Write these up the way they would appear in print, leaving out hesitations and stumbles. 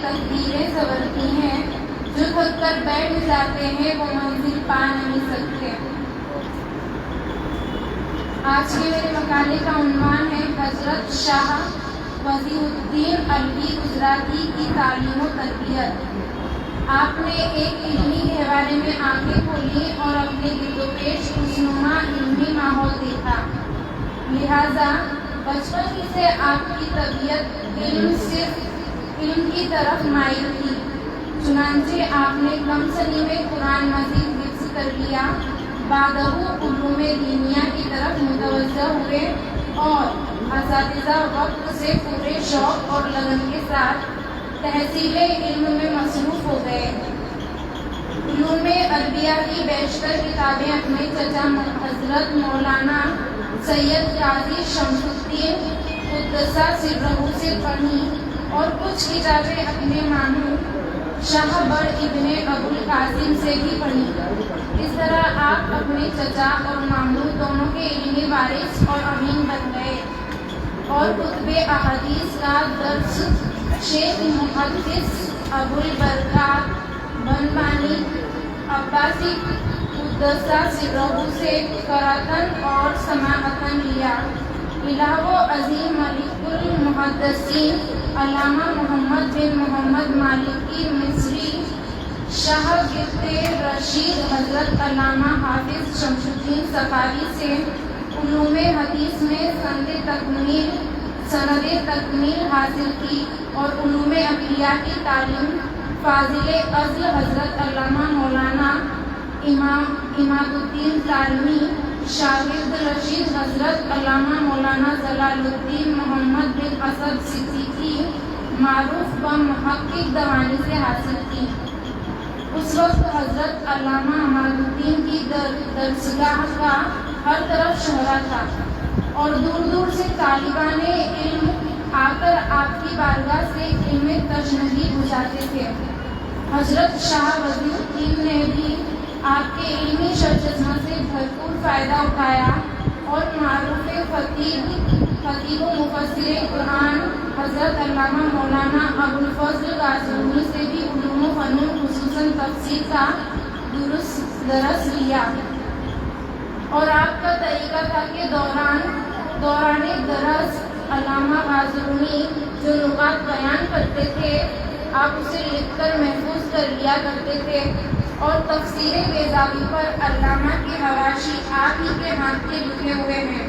تقدیریں سنورتی ہیں، جو تھک کر بیٹھ جاتے ہیں وہ منزل پا نہیں سکتے۔ آج کے میرے مقالے کا عنوان ہے حضرت شاہ وضیح الدین علوی گجراتی کی تعلیم و تربیت۔ آپ نے ایک علمی گہوارے میں آنکھیں کھولی اور اپنے گرد و پیش خوشنما علمی ماحول دیکھا، لہذا بچپن ہی سے آپ کی طبیعت علم کی طرف مائل تھی۔ چنانچہ آپ نے کم سنی میں قرآن مجید حفظ کر لیا، بعدہ علوم دینیہ کی طرف متوجہ ہوئے اور اساتذہ وقت سے پورے شوق اور لگن کے ساتھ تحصیل علم میں مصروف ہو گئے۔ علوم عربیہ کی بیشتر کتابیں اپنے چچا حضرت مولانا سید قاضی شمس الدین قدس سرہ سے پڑھیں اور کچھ کتابیں اپنے ماموں شاہ بر ابن ابو القاسم سے بھی پڑھیں۔ اس طرح آپ اپنے چچا اور ماموں دونوں کے علمی وارث اور امین بن گئے اور کتب احادیث کا درس شیخ محدث ابو البرکات بنبانی عباسی قدس سرہ سے قراءتاً اور سماعتاً لیا۔ علاوہ عظیم ملک المحدثین علامہ محمد بن محمد مالکی مصری شاہ گفت رشید حضرت علامہ حافظ شمس الدین سفاری سے علوم حدیث میں سند تکمیل حاصل کی اور علوم عقلیہ کی تعلیم فاضل ازل حضرت علامہ مولانا اماد الدین طالمی شاگرد رشید حضرت علامہ مولانا جلال الدین محمد بن اسد صدیقی معروف و محقق دوانی سے حاصل کی۔ اس وقت حضرت علامہ اماد الدین کی درسگاہ کا ہر طرف شہرا تھا اور دور دور سے طالبان علم آ کر آپ کی بارگاہ سے علم تشنگی گزارتے تھے۔ حضرت شاہ وضیح الدین نے بھی آپ کے علمی سرچشمہ سے بھرپور فائدہ اٹھایا اور معروف خطیب و مفسر قرآن حضرت علامہ مولانا ابو الفضل قاسمی سے بھی علوم و فنون خصوصاً تفسیر کا درس لیا، اور آپ کا طریقہ تھا کہ دوران درس علامہ غازرونی جو نکات بیان کرتے تھے آپ اسے لکھ کر محفوظ کر لیا کرتے تھے، اور تفسیر بیضاوی پر علامہ کے حواشی آپ ہی کے ہاتھ کے لکھے ہوئے ہیں۔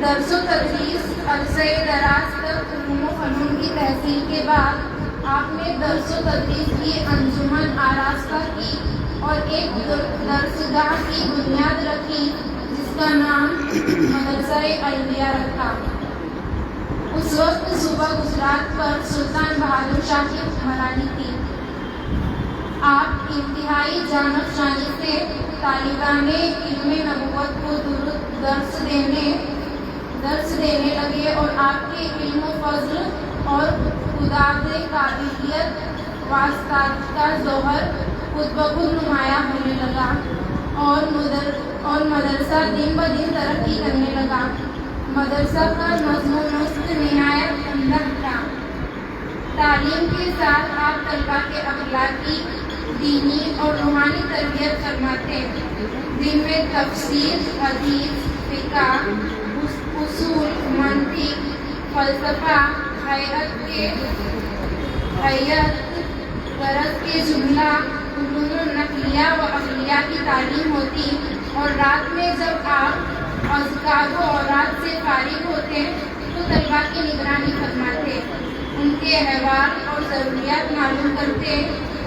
درس و تدریس عرصہ دراز تک علوم و فنون کی تحصیل کے بعد آپ نے درس و تدریس کی انجمن آراستہ کی اور ایک درسگاہ کی بنیاد رکھی جس کا نام مدرسہ علمیہ رکھا۔ اس وقت صوبہ گجرات پر سلطان بہادر شاہ کی حکمرانی تھی۔ آپ انتہائی جانفشانی سے طالبان علم نبوت کو درس دینے لگے اور آپ کے علم و فضل اور خداوند قابلیت واسطات کا ظہر خود بخود نمایاں ہونے لگا اور مدرسہ دن بدن ترقی کرنے لگا۔ مدرسہ کا نظم و نسق نہایت عمدہ تھا۔ تعلیم کے ساتھ آپ طلبہ کے اخلاقی، دینی اور روحانی تربیت فرماتے، جن میں تفسیر، حدیث، فقہ، اصول، منطق، فلسفہ، غرض کے جملہ، علوم نقلیہ و عقلیہ کی تعلیم ہوتی، اور رات میں جب آپ اذکار و اوراد سے فارغ ہوتے تو طلبہ کی نگرانی فرماتے، ان کے احوال اور ضروریات معلوم کرتے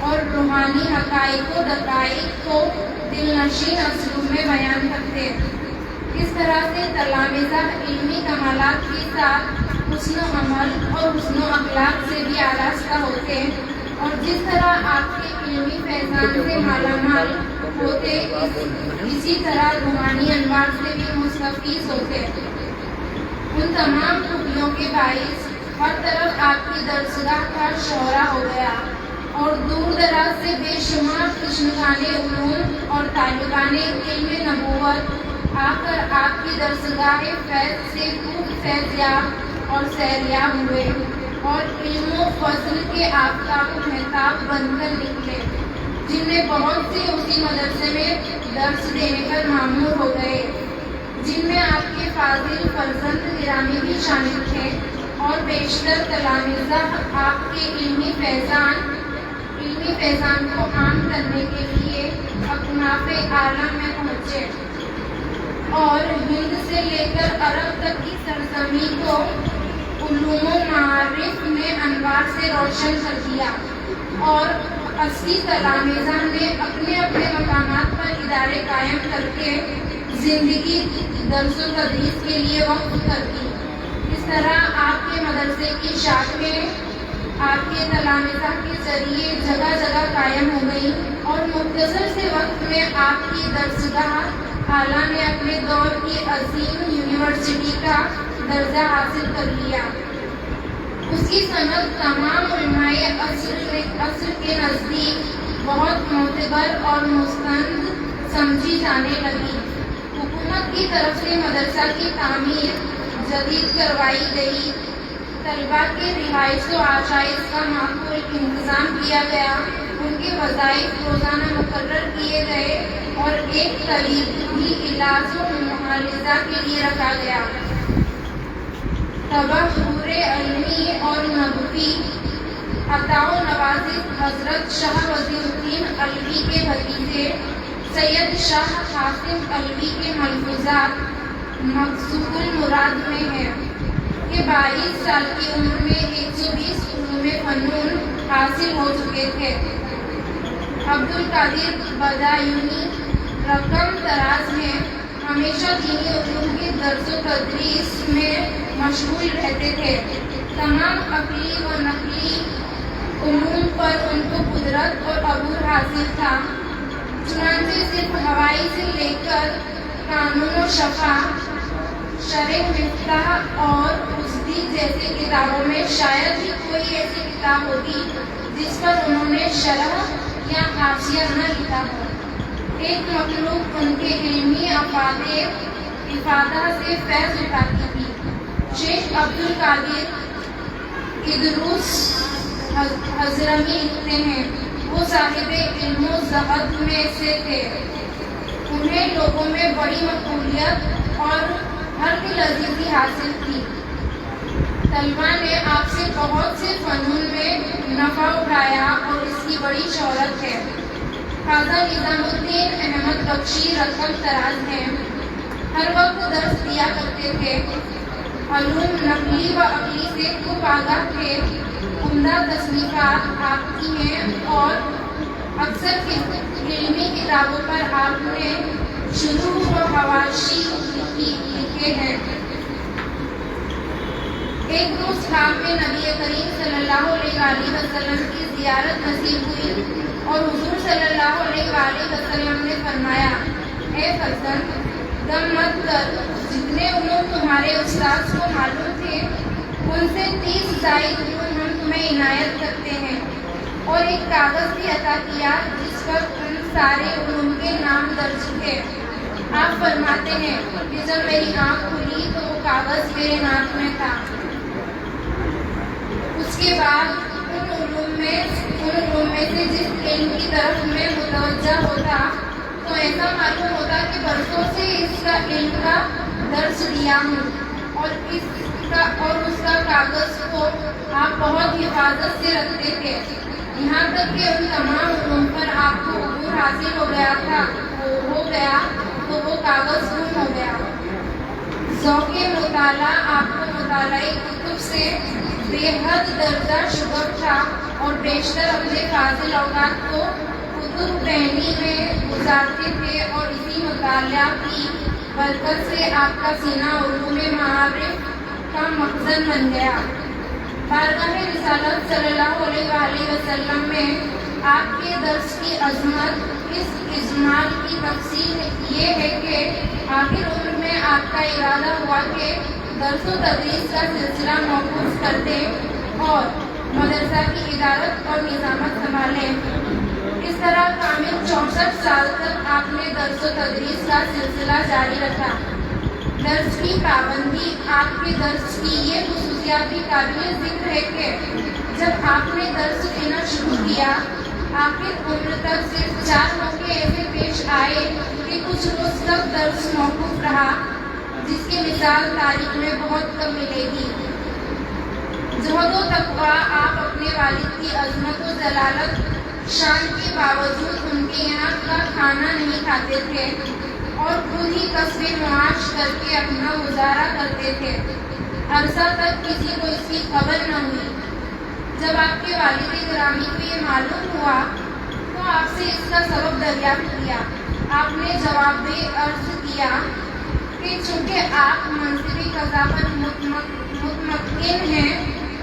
اور روحانی حقائق و دقائق کو دل نشین اسلوب میں بیان کرتے۔ اس طرح سے تلامذہ علمی کمالات کے ساتھ حسن عمل اور حسن اخلاق سے بھی آراستہ ہوتے، اور جس طرح آپ کے علمی فیضان سے مالا مال ہوتے اسی طرح روحانی انوار سے بھی مستفیض ہوتے۔ ان تمام خوبیوں کے باعث ہر طرف آپ کی درسگاہ کا شہرا ہو گیا، اور دور دراز سے بے شمار تشنگان علوم اور طالبان علم نبوت آ کر آپ کی درسگاہ فیض سے خوب فیض یاب اور سیریاب ہوئے، اور علم و فضل کے آفتاب و مہتاب بن کر نکلے، جن میں بہت سے اسی مدرسے میں درس دینے پر معمور ہو گئے، جن میں آپ کے فاضل فرزند گرامی بھی شامل تھے، اور بیشتر تلامذہ آپ کے علمی فیضان کو عام کرنے کے لیے اکناف عالم میں پہنچے اور ہند سے لے کر عرب تک کی سرزمین کو علوم و معارف نے انوار سے روشن کر دیا، اور 80 تلامذہ نے اپنے اپنے مقامات پر ادارے قائم کر کے زندگی درس و تدریس کے لیے وقف کر دی۔ اس طرح آپ کے مدرسے کی شاخیں آپ کے تلامذہ کے ذریعے جگہ جگہ قائم ہو گئی، اور مختصر سے وقت میں آپ کی درسگاہ اعلیٰ نے اپنے دور کی عظیم یونیورسٹی کا درجہ حاصل کر لیا۔ اس کی سند تمام علماء عصر کے نزدیک بہت معتبر اور مستند سمجھی جانے لگی۔ حکومت کی طرف سے مدرسہ کی تعمیر جدید کروائی گئی، طلباء کے رہائش و آشائش کا معقول انتظام کیا گیا، ان کے وظائف روزانہ مقرر کیے گئے، اور ایک طبیب بھی علاج و معالجہ کے لیے رکھا گیا۔ تبحر علمی اور نبوی عطا و نوازش حضرت شاہ وزیر الدین علوی کے بھتیجے سید شاہ قاسم علوی کے ملفوظات مقصود المراد میں ہے کہ 22 سال کی عمر میں 120 علوم فنون حاصل ہو چکے تھے۔ عبدالقادر بدایونی رقم طراز ہیں، ہمیشہ دینی علوم کی درس و تدریس میں مشغول رہتے تھے۔ تمام عقلی و نقلی علوم پر ان کو قدرت اور عبور حاصل تھا، چنانچہ صرف ہوائی سے لے کر قانون و شفا، شرح مفتاح اور اسدی جیسی کتابوں میں شاید ہی کوئی ایسی کتاب ہوگی جس پر انہوں نے شرح یا حاشیہ نہ لکھا ہو۔ ایک مخلوق ان کے علمی افادہ سے فیض اٹھاتی تھی۔ شیخ عبدالقادر ادروس حضرمی لکھتے ہیں، وہ صاحب علم و زہد میں سے تھے، انہیں لوگوں میں بڑی مقبولیت اور ہر دل عزیزی حاصل تھی۔ طلباء نے آپ سے بہت سے فنون میں نفع اٹھایا اور اس کی بڑی شہرت ہے۔ خواجہ نظام الدین احمد بخشی رقم طراز ہیں، ہر وقت درس دیا کرتے تھے، علوم نقلی و عقلی سے خوب آگاہ تھے، عمدہ تصنیفات آپ کی ہیں، اور اکثر علمی کتابوں پر آپ نے شروح و حواشی لکھے ہیں۔ ایک روز خواب میں نبی کریم صلی اللہ علیہ وآلہ وسلم کی زیارت نصیب ہوئی، اور حضور صلی اللہ علیہ وآلہ وسلم نے فرمایا، اے فرزند، غم مت کر، جتنے علوم تمہارے استاذ کو معلوم تھے ان سے 30 زائد علوم ہم تمہیں عنایت کرتے ہیں، اور ایک کاغذ بھی عطا کیا جس پر ان سارے علوم کے نام درج تھے۔ آپ فرماتے ہیں کہ جب میری آنکھ کھلی تو وہ کاغذ میرے ناک میں تھا۔ اس کے بعد ان علوم میں سے جس علم کی طرف میں متوجہ ہوتا تو ایسا معلوم ہوتا کہ برسوں سے اس کا علم کا درس لیا ہوں، اور اس کا کاغذ کو آپ بہت حفاظت سے رکھتے تھے، یہاں تک کہ ان تمام علوم پر آپ کو عبور حاصل ہو گیا تو وہ کاغذ گم ہو گیا۔ ذوق مطالعہ آپ کو مطالعہ کتب سے بے حد درجہ شغف تھا، اور بیشتر اپنے فاضل اوقات کو کتب پہنی میں گزارتے تھے، اور اسی مطالعہ کی برکت سے آپ کا سینہ علوم معارف کا مخزن بن گیا۔ بارگاہ رسالت صلی اللہ علیہ وآلہ وسلم میں آپ کے درس کی عظمت اس اجمال کی تفصیل یہ ہے کہ آخر عمر میں آپ کا ارادہ ہوا کہ درس و تدریس کا سلسلہ موقوف کر دیں اور مدرسہ کی ادارت اور نظامت سنبھالیں۔ اس طرح کامل 64 سال تک آپ نے درس و تدریس کا سلسلہ جاری رکھا۔ درس کی پابندی آپ کے درس کی یہ خصوصیات بھی قابل ذکر ہے کہ جب آپ نے درس دینا شروع کیا آخر عمر تک صرف 4 موقع ایسے پیش آئے کہ کچھ روز تک درس موقوف رہا، جس کی مثال تاریخ میں بہت کم ملے گی۔ زہد و تقویٰ آپ اپنے والد کی عظمت و جلالت شان کے باوجود ان کے یہاں کا کھانا نہیں کھاتے تھے اور خود ہی کسب معاش کر کے اپنا گزارا کرتے تھے۔ عرصہ تک کسی کو اس کی خبر نہ ہوئی۔ جب آپ کے والد گرامی کو یہ معلوم ہوا تو آپ سے اس کا سبب دریافت کیا۔ آپ نے جواب میں عرض کیا کہ چونکہ آپ منصبی قضا پر مطمئن ہیں،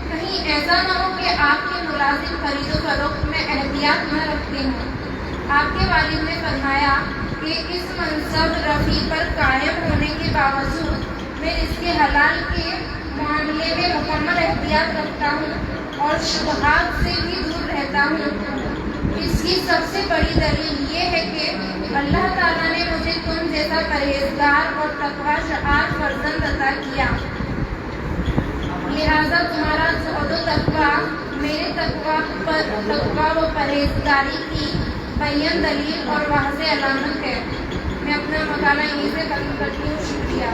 کہیں ایسا نہ ہو کہ آپ کے ملازم خرید و فروخت میں احتیاط نہ رکھتے ہوں۔ آپ کے والد نے فرمایا کہ اس منصب رفیع پر قائم ہونے کے باوجود میں اس کے حلال کے معاملے میں مکمل احتیاط رکھتا ہوں اور شبہات سے بھی دور رہتا ہوں۔ اس کی سب سے بڑی دلیل یہ ہے کہ اللہ تعالیٰ نے مجھے تم جیسا پرہیزگار اور تقویٰ شعار فرزند عطا کیا، لہذا تمہارا زہد و تقویٰ میرے تقویٰ و پرہیزگاری کی بیان دلیل اور واضح علامت ہے۔ میں اپنا مقالہ یہیں سے ختم کرتی ہوں۔ شکریہ۔